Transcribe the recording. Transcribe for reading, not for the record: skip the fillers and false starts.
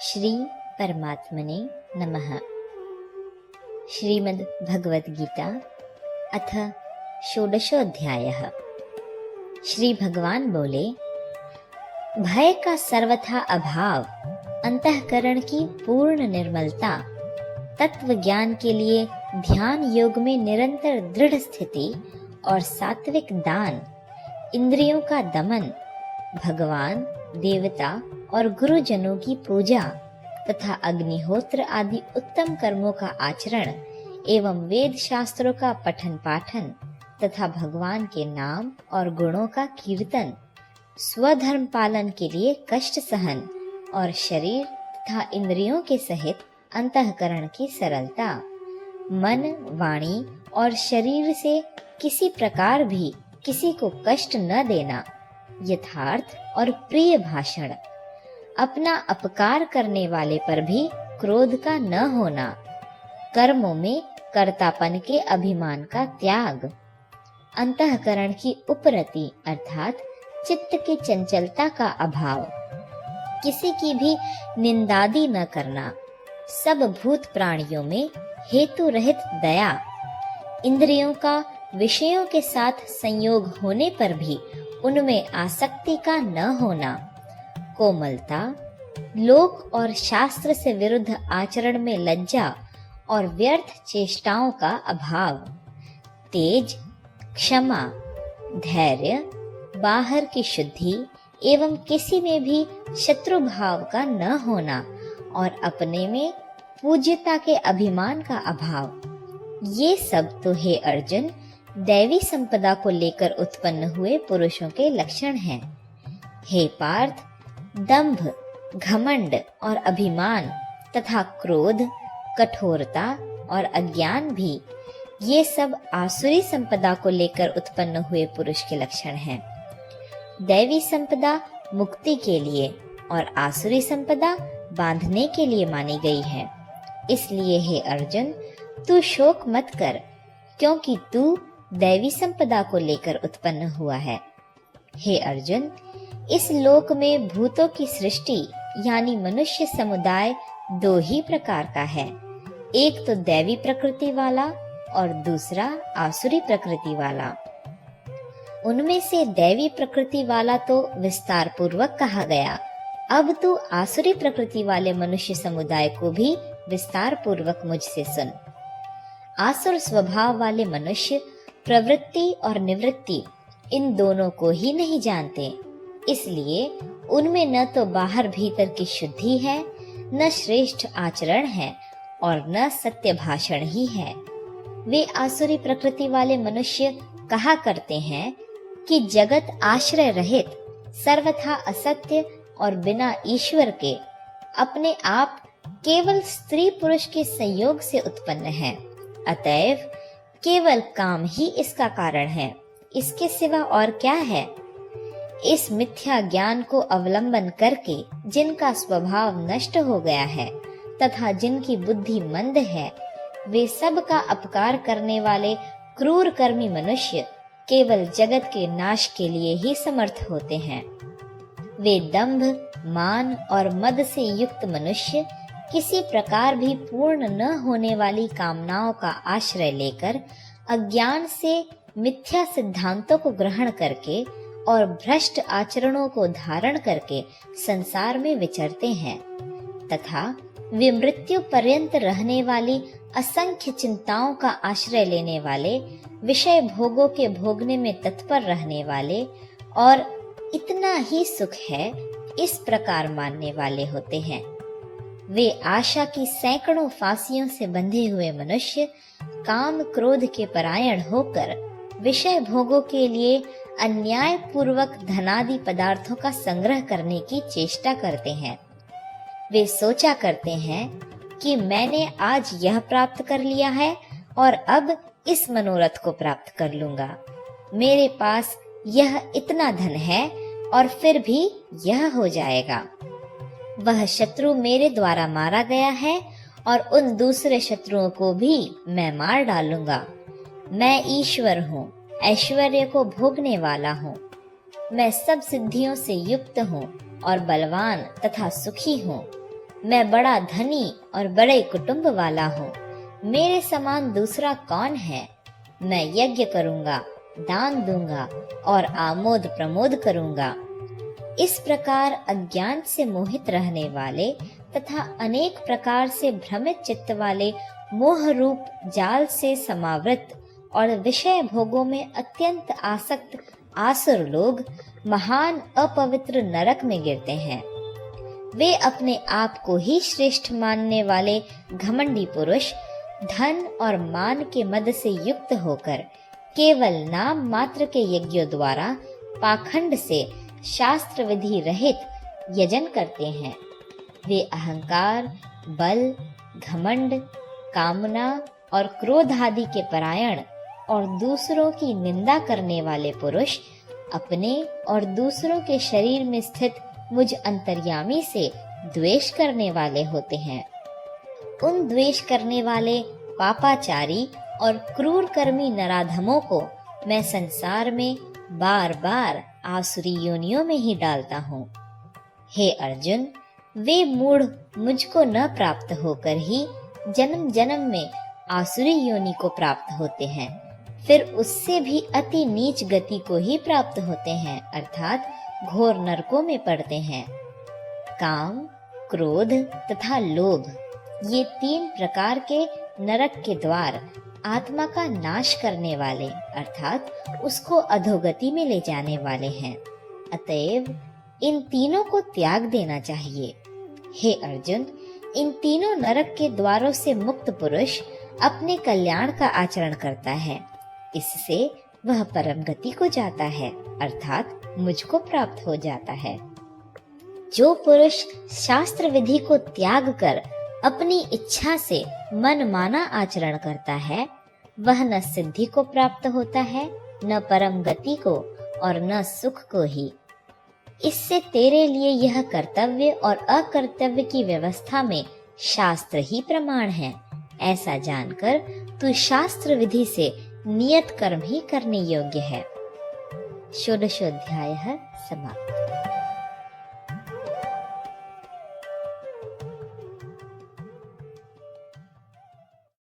श्री परमात्मने नमः। श्रीमद् भगवद गीता अथ षोडशोऽध्यायः। श्री भगवान बोले, भय का सर्वथा अभाव, अंतःकरण की पूर्ण निर्मलता, तत्व ज्ञान के लिए ध्यान योग में निरंतर दृढ़ स्थिति और सात्विक दान, इंद्रियों का दमन, भगवान, देवता और गुरुजनों की पूजा तथा अग्निहोत्र आदि उत्तम कर्मों का आचरण एवं वेद शास्त्रों का पठन पाठन तथा भगवान के नाम और गुणों का कीर्तन, स्वधर्म पालन के लिए कष्ट सहन और शरीर तथा इंद्रियों के सहित अंतःकरण की सरलता, मन, वाणी और शरीर से किसी प्रकार भी किसी को कष्ट न देना, यथार्थ और प्रिय भाषण, अपना अपकार करने वाले पर भी क्रोध का न होना, कर्मों में कर्तापन के अभिमान का त्याग, अंतःकरण की उपरति अर्थात चित्त की चंचलता का अभाव, किसी की भी निंदादि न करना, सब भूत प्राणियों में हेतु रहित दया, इंद्रियों का विषयों के साथ संयोग होने पर भी उनमें आसक्ति का न होना, कोमलता, लोक और शास्त्र से विरुद्ध आचरण में लज्जा और व्यर्थ चेष्टाओं का अभाव, तेज, क्षमा, धैर्य, बाहर की शुद्धि एवं किसी में भी शत्रु भाव का न होना और अपने में पूज्यता के अभिमान का अभाव, ये सब तो हे अर्जुन दैवी संपदा को लेकर उत्पन्न हुए पुरुषों के लक्षण हैं। हे पार्थ, दंभ, घमंड और अभिमान तथा क्रोध, कठोरता और अज्ञान भी ये सब आसुरी संपदा को लेकर उत्पन्न हुए पुरुष के लक्षण हैं। दैवी संपदा मुक्ति के लिए और आसुरी संपदा बांधने के लिए मानी गई है। इसलिए हे अर्जुन, तू शोक मत कर, क्योंकि तू दैवी संपदा को लेकर उत्पन्न हुआ है। हे अर्जुन, इस लोक में भूतों की सृष्टि यानी मनुष्य समुदाय दो ही प्रकार का है, एक तो दैवी प्रकृति वाला और दूसरा आसुरी प्रकृति वाला। उनमें से दैवी प्रकृति वाला तो विस्तार पूर्वक कहा गया, अब तू आसुरी प्रकृति वाले मनुष्य समुदाय को भी विस्तार पूर्वक मुझसे सुन। आसुर स्वभाव वाले मनुष्य प्रवृत्ति और निवृत्ति इन दोनों को ही नहीं जानते, इसलिए उनमें न तो बाहर भीतर की शुद्धि है, न श्रेष्ठ आचरण है और न सत्य भाषण ही है। वे आसुरी प्रकृति वाले मनुष्य कहा करते हैं कि जगत आश्रय रहित, सर्वथा असत्य और बिना ईश्वर के अपने आप केवल स्त्री पुरुष के संयोग से उत्पन्न है, अतएव केवल काम ही इसका कारण है, इसके सिवा और क्या है। इस मिथ्या ज्ञान को अवलंबन करके जिनका स्वभाव नष्ट हो गया है तथा जिनकी बुद्धि मंद है, वे सब का अपकार करने वाले क्रूर कर्मी मनुष्य केवल जगत के नाश के लिए ही समर्थ होते हैं। वे दंभ, मान और मद से युक्त मनुष्य किसी प्रकार भी पूर्ण न होने वाली कामनाओं का आश्रय लेकर अज्ञान से मिथ्या सिद्धांतों को ग्रहण करके और भ्रष्ट आचरणों को धारण करके संसार में विचरते हैं तथा वे मृत्यु पर्यंत रहने वाली असंख्य चिंताओं का आश्रय लेने वाले, विषय भोगों के भोगने में तत्पर रहने वाले और इतना ही सुख है इस प्रकार मानने वाले होते हैं। वे आशा की सैकड़ों फांसियों से बंधे हुए मनुष्य काम क्रोध के परायण होकर विषय भोगों के लिए अन्याय पूर्वक धनादि पदार्थों का संग्रह करने की चेष्टा करते हैं। वे सोचा करते हैं कि मैंने आज यह प्राप्त कर लिया है और अब इस मनोरथ को प्राप्त कर लूंगा। मेरे पास यह इतना धन है और फिर भी यह हो जाएगा। वह शत्रु मेरे द्वारा मारा गया है और उन दूसरे शत्रुओं को भी मैं मार डालूंगा। मैं ईश्वर हूँ, ऐश्वर्य को भोगने वाला हूँ। मैं सब सिद्धियों से युक्त हूँ और बलवान तथा सुखी हूँ। मैं बड़ा धनी और बड़े कुटुंब वाला हूँ, मेरे समान दूसरा कौन है। मैं यज्ञ करूँगा, दान दूंगा और आमोद प्रमोद करूँगा। इस प्रकार अज्ञान से मोहित रहने वाले तथा अनेक प्रकार से भ्रमित चित्त वाले मोह रूप जाल से समावृत और विषय भोगों में अत्यंत आसक्त आसुर लोग महान अपवित्र नरक में गिरते हैं। वे अपने आप को ही श्रेष्ठ मानने वाले घमंडी पुरुष धन और मान के मद से युक्त होकर केवल नाम मात्र के यज्ञों द्वारा पाखंड से शास्त्र विधि रहित यजन करते हैं। वे अहंकार, बल, घमंड, कामना और क्रोध आदि के परायण और दूसरों की निंदा करने वाले पुरुष अपने और दूसरों के शरीर में स्थित मुझ अंतर्यामी से द्वेष करने वाले होते हैं। उन द्वेष करने वाले पापाचारी और क्रूर कर्मी नराधमों को मैं संसार में बार बार आसुरी योनियों में ही डालता हूँ। हे अर्जुन, वे मूढ़ मुझको न प्राप्त होकर ही जन्म जन्म में आसुरी योनि को प्राप्त होते हैं, फिर उससे भी अति नीच गति को ही प्राप्त होते हैं, अर्थात घोर नरकों में पड़ते हैं। काम, क्रोध तथा लोभ, ये 3 प्रकार के नरक के द्वार आत्मा का नाश करने वाले अर्थात उसको अधोगति में ले जाने वाले हैं। अतएव इन तीनों को त्याग देना चाहिए। हे अर्जुन, इन तीनों नरक के द्वारों से मुक्त पुरुष अपने कल्याण का आचरण करता है, इससे वह परम गति को जाता है, अर्थात मुझको प्राप्त हो जाता है। जो पुरुष शास्त्र विधि को त्याग कर अपनी इच्छा से मन माना आचरण करता है, वह न सिद्धि को प्राप्त होता है, न परम गति को और न सुख को ही। इससे तेरे लिए यह कर्तव्य और अकर्तव्य की व्यवस्था में शास्त्र ही प्रमाण है। ऐसा जानकर तू शास्त्र विधि से नियत कर्म ही करने योग्य है। षोडशोऽध्यायः समाप्त।